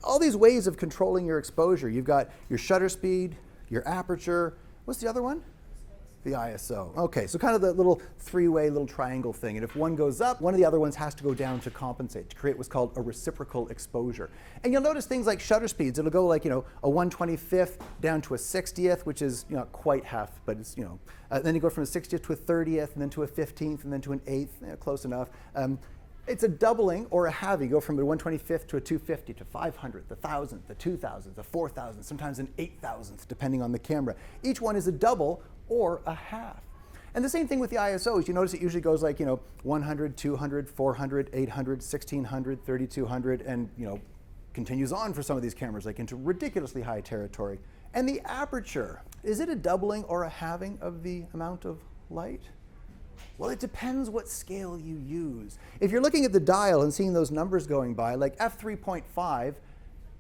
all these ways of controlling your exposure. You've got your shutter speed, your aperture. What's the other one? The ISO. Okay, so kind of the little three-way little triangle thing. And if one goes up, one of the other ones has to go down to compensate, to create what's called a reciprocal exposure. And you'll notice things like shutter speeds. It'll go like, a 1/25th down to a 60th, which is not quite half, but it's, then you go from a 60th to a 30th, and then to a 15th, and then to an 8th, close enough. It's a doubling or a halving. You go from a 1/25th to a 250 to 500th, the 1000th, the 2000th, the 4000th, sometimes an 8000th, depending on the camera. Each one is a double or a half. And the same thing with the ISOs. You notice it usually goes like, 100, 200, 400, 800, 1600, 3200, and, continues on for some of these cameras, like into ridiculously high territory. And the aperture, is it a doubling or a halving of the amount of light? Well, it depends what scale you use. If you're looking at the dial and seeing those numbers going by, like f3.5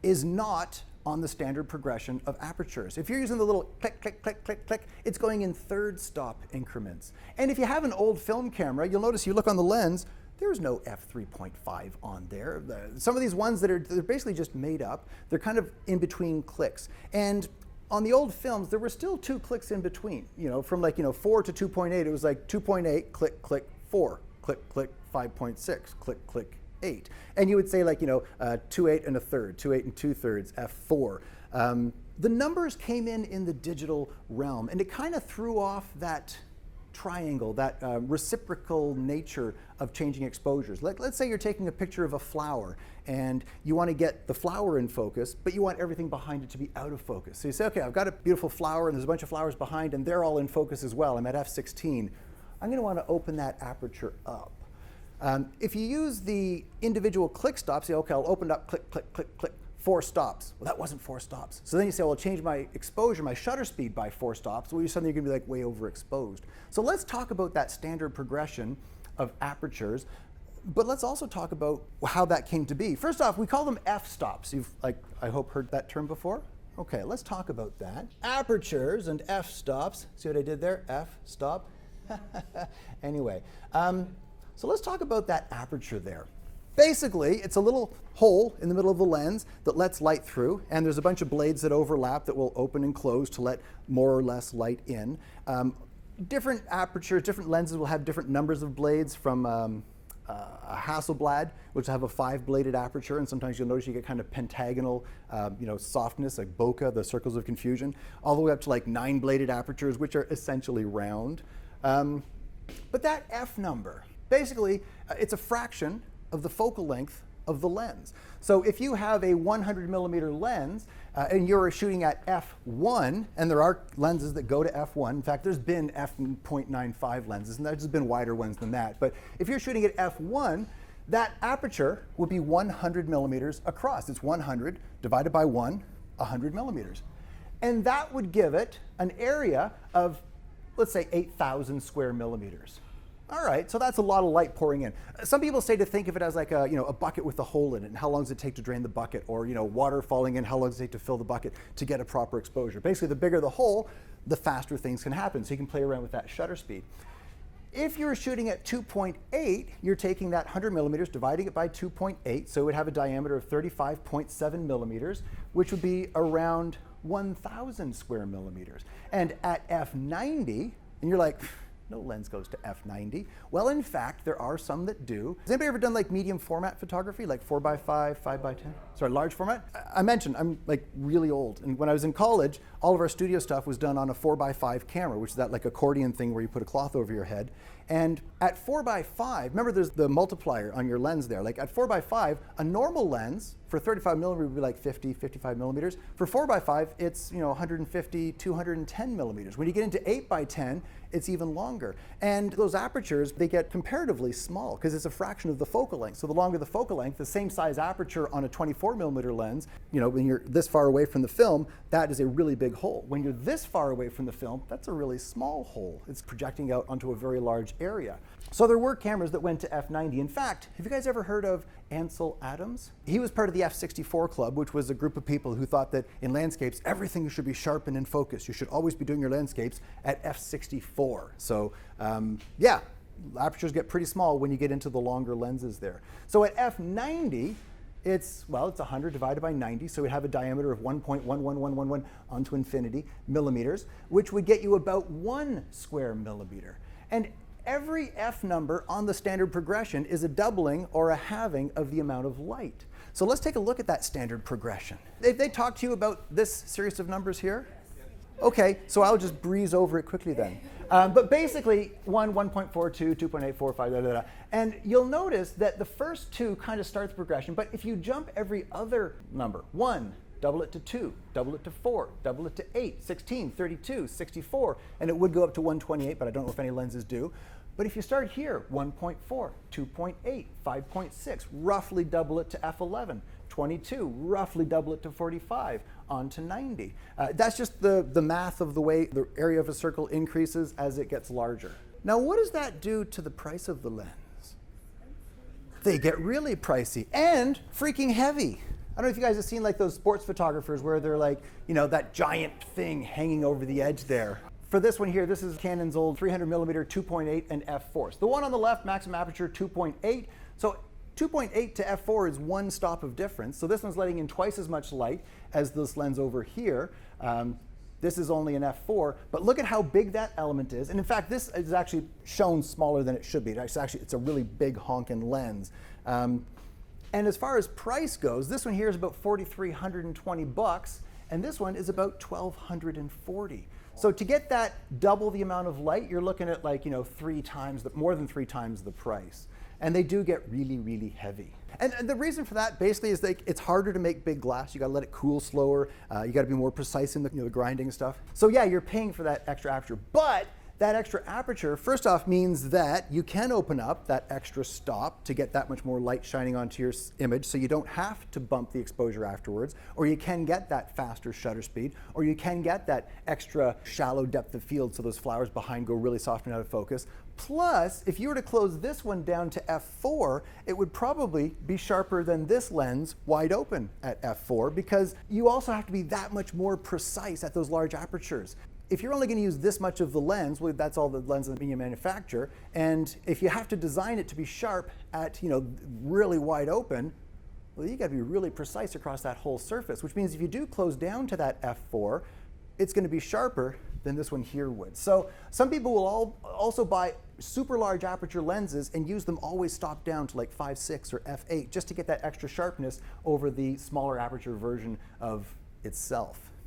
is not on the standard progression of apertures. If you're using the little click, click, click, click, click, it's going in third stop increments. And if you have an old film camera, you'll notice you look on the lens, there's no f3.5 on there. Some of these ones they're basically just made up. They're kind of in between clicks. And on the old films, there were still 2 clicks in between. From like 4 to 2.8, it was like 2.8, click, click, 4, click, click, 5.6, click, click, 8. And you would say like, 2/8 and a third, 2/8 and 2/3, f4. The numbers came in the digital realm, and it kind of threw off that triangle, that reciprocal nature of changing exposures. Let's say you're taking a picture of a flower, and you want to get the flower in focus, but you want everything behind it to be out of focus. So you say, okay, I've got a beautiful flower, and there's a bunch of flowers behind, and they're all in focus as well. I'm at f16. I'm going to want to open that aperture up. If you use the individual click stops, say, okay, I'll open up, click, click, click, click, 4 stops. Well, that wasn't 4 stops. So then you say, well, I'll change my exposure, my shutter speed by 4 stops. Well, suddenly you're going to be like way overexposed. So let's talk about that standard progression of apertures, but let's also talk about how that came to be. First off, we call them f-stops. You've, I hope, heard that term before? Okay, let's talk about that. Apertures and f-stops. See what I did there? F-stop. Anyway. So let's talk about that aperture there. Basically, it's a little hole in the middle of the lens that lets light through, and there's a bunch of blades that overlap that will open and close to let more or less light in. Different apertures, different lenses will have different numbers of blades, from a Hasselblad, which will have a 5-bladed aperture, and sometimes you'll notice you get kind of pentagonal softness, like bokeh, the circles of confusion, all the way up to like 9-bladed apertures, which are essentially round. But that F number, basically, it's a fraction of the focal length of the lens. So if you have a 100 millimeter lens and you're shooting at f1, and there are lenses that go to f1. In fact, there's been f.95 lenses, and there's been wider ones than that. But if you're shooting at f1, that aperture would be 100 millimeters across. It's 100 divided by 1, 100 millimeters. And that would give it an area of, let's say, 8,000 square millimeters. All right, so that's a lot of light pouring in. Some people say to think of it as like a bucket with a hole in it, and how long does it take to drain the bucket? Or water falling in, how long does it take to fill the bucket to get a proper exposure? Basically, the bigger the hole, the faster things can happen. So you can play around with that shutter speed. If you're shooting at 2.8, you're taking that 100 millimeters, dividing it by 2.8, so it would have a diameter of 35.7 millimeters, which would be around 1,000 square millimeters. And at f90, and you're like, no lens goes to f90. Well, in fact, there are some that do. Has anybody ever done like medium format photography, like 4x5, 5x10? Sorry, large format? I mentioned I'm like really old, and when I was in college, all of our studio stuff was done on a 4x5 camera, which is that like accordion thing where you put a cloth over your head. And at 4x5, remember there's the multiplier on your lens there. Like at 4x5, a normal lens for 35 millimeter would be like 50, 55 millimeters. For 4x5, it's 150, 210 millimeters. When you get into 8x10, it's even longer. And those apertures, they get comparatively small because it's a fraction of the focal length. So the longer the focal length, the same size aperture on a 24 millimeter lens, when you're this far away from the film, that is a really big hole. When you're this far away from the film, that's a really small hole. It's projecting out onto a very large area. So there were cameras that went to f90. In fact, have you guys ever heard of Ansel Adams? He was part of the f64 club, which was a group of people who thought that in landscapes, everything should be sharp and in focus. You should always be doing your landscapes at f64. So yeah, apertures get pretty small when you get into the longer lenses there. So at f90, It's 100 divided by 90, so we have a diameter of 1.11111 onto infinity millimeters, which would get you about 1 square millimeter. And every F number on the standard progression is a doubling or a halving of the amount of light. So let's take a look at that standard progression. They talked to you about this series of numbers here? Okay, so I'll just breeze over it quickly then. But basically, 1, 1.42, 2.845, da, da, da. And you'll notice that the first two kind of start the progression, but if you jump every other number, 1, double it to 2, double it to 4, double it to 8, 16, 32, 64, and it would go up to 128, but I don't know if any lenses do. But if you start here, 1.4, 2.8, 5.6, roughly double it to f11, 22, roughly double it to 45, on to 90. That's just the math of the way the area of a circle increases as it gets larger. Now, what does that do to the price of the lens? They get really pricey and freaking heavy. I don't know if you guys have seen like those sports photographers where they're like, that giant thing hanging over the edge there. For this one here, this is Canon's old 300 millimeter 2.8 and f4. So the one on the left, maximum aperture 2.8. So 2.8 to f4 is 1 stop of difference. So this one's letting in twice as much light as this lens over here. This is only an f4, but look at how big that element is. And in fact, this is actually shown smaller than it should be. It's a really big honking lens. And as far as price goes, this one here is about $4,320, and this one is about $1,240. So to get that double the amount of light, you're looking at like, more than 3 times the price. And they do get really, really heavy. And the reason for that basically is it's harder to make big glass. You got to let it cool slower. You got to be more precise in the grinding stuff. So yeah, you're paying for that extra aperture. But that extra aperture, first off, means that you can open up that extra stop to get that much more light shining onto your image, so you don't have to bump the exposure afterwards, or you can get that faster shutter speed, or you can get that extra shallow depth of field so those flowers behind go really soft and out of focus. Plus, if you were to close this one down to f4, it would probably be sharper than this lens wide open at f4, because you also have to be that much more precise at those large apertures. If you're only going to use this much of the lens, well, that's all the lens that you manufacture, and if you have to design it to be sharp at really wide open, well, you got to be really precise across that whole surface, which means if you do close down to that f4, it's going to be sharper than this one here would. So some people will also buy super large aperture lenses and use them always stopped down to like 5.6 or f8 just to get that extra sharpness over the smaller aperture version of itself.